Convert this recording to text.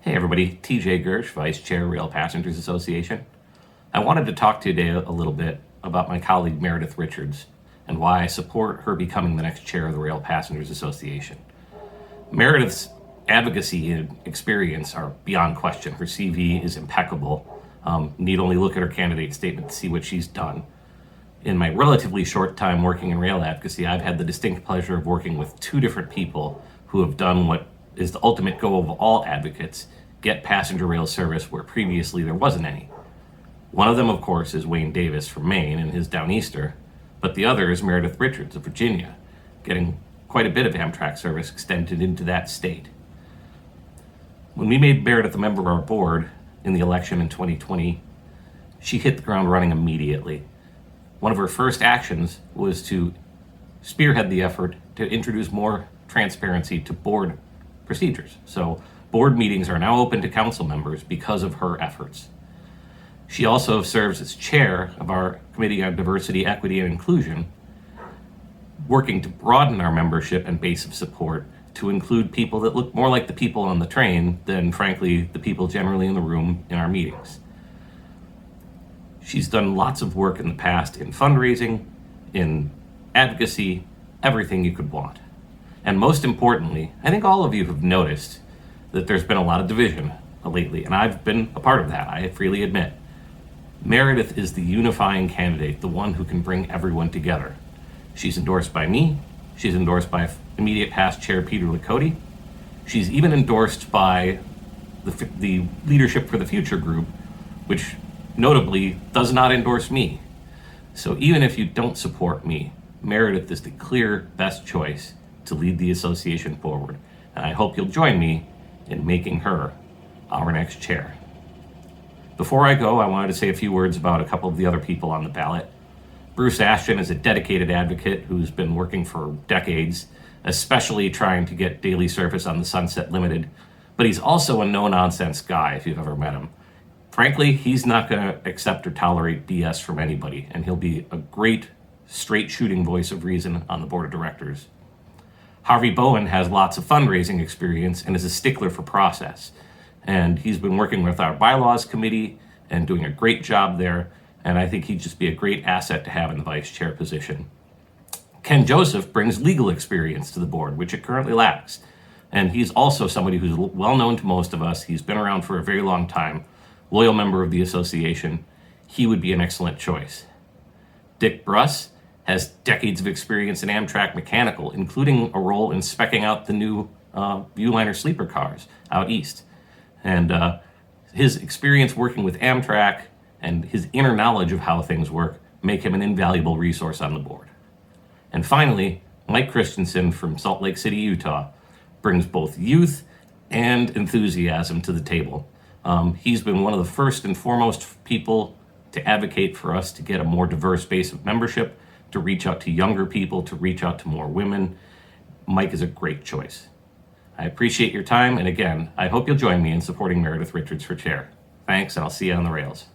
Hey everybody, TJ Gersh, Vice Chair, Rail Passengers Association. I wanted to talk to you today a little bit about my colleague Meredith Richards and why I support her becoming the next chair of the Rail Passengers Association. Meredith's advocacy and experience are beyond question. Her CV is impeccable. Need only look at her candidate statement to see what she's done. In my relatively short time working in rail advocacy, I've had the distinct pleasure of working with two different people who have done what is the ultimate goal of all advocates: get passenger rail service where previously there wasn't any. One of them, of course, is Wayne Davis from Maine and his Downeaster, but the other is Meredith Richards of Virginia, getting quite a bit of Amtrak service extended into that state. When we made Meredith a member of our board in the election in 2020, she hit the ground running immediately. One of her first actions was to spearhead the effort to introduce more transparency to board procedures. So board meetings are now open to council members because of her efforts. She also serves as chair of our Committee on Diversity, Equity, and Inclusion, working to broaden our membership and base of support to include people that look more like the people on the train than, frankly, the people generally in the room in our meetings. She's done lots of work in the past in fundraising, in advocacy, everything you could want. And most importantly, I think all of you have noticed that there's been a lot of division lately, and I've been a part of that, I freely admit. Meredith is the unifying candidate, the one who can bring everyone together. She's endorsed by me. She's endorsed by immediate past chair Peter Lakoti. She's even endorsed by the Leadership for the Future group, which notably does not endorse me. So even if you don't support me, Meredith is the clear best choice to lead the association forward. And I hope you'll join me in making her our next chair. Before I go, I wanted to say a few words about a couple of the other people on the ballot. Aston is a dedicated advocate who's been working for decades, especially trying to get daily service on the Sunset Limited, but he's also a no-nonsense guy if you've ever met him. Frankly, he's not going to accept or tolerate BS from anybody, and he'll be a great, straight-shooting voice of reason on the board of directors. Harvey Bowen has lots of fundraising experience and is a stickler for process. And he's been working with our bylaws committee and doing a great job there. And I think he'd just be a great asset to have in the vice chair position. Ken Joseph brings legal experience to the board, which it currently lacks. And he's also somebody who's well known to most of us. He's been around for a very long time, loyal member of the association. He would be an excellent choice. Dick Bruss has decades of experience in Amtrak mechanical, including a role in speccing out the new Viewliner sleeper cars out east. And his experience working with Amtrak and his inner knowledge of how things work make him an invaluable resource on the board. And finally, Mike Christensen from Salt Lake City, Utah, brings both youth and enthusiasm to the table. He's been one of the first and foremost people to advocate for us to get a more diverse base of membership, to reach out to younger people, to reach out to more women. Mike is a great choice. I appreciate your time, and again, I hope you'll join me in supporting Meredith Richards for chair. Thanks, and I'll see you on the rails.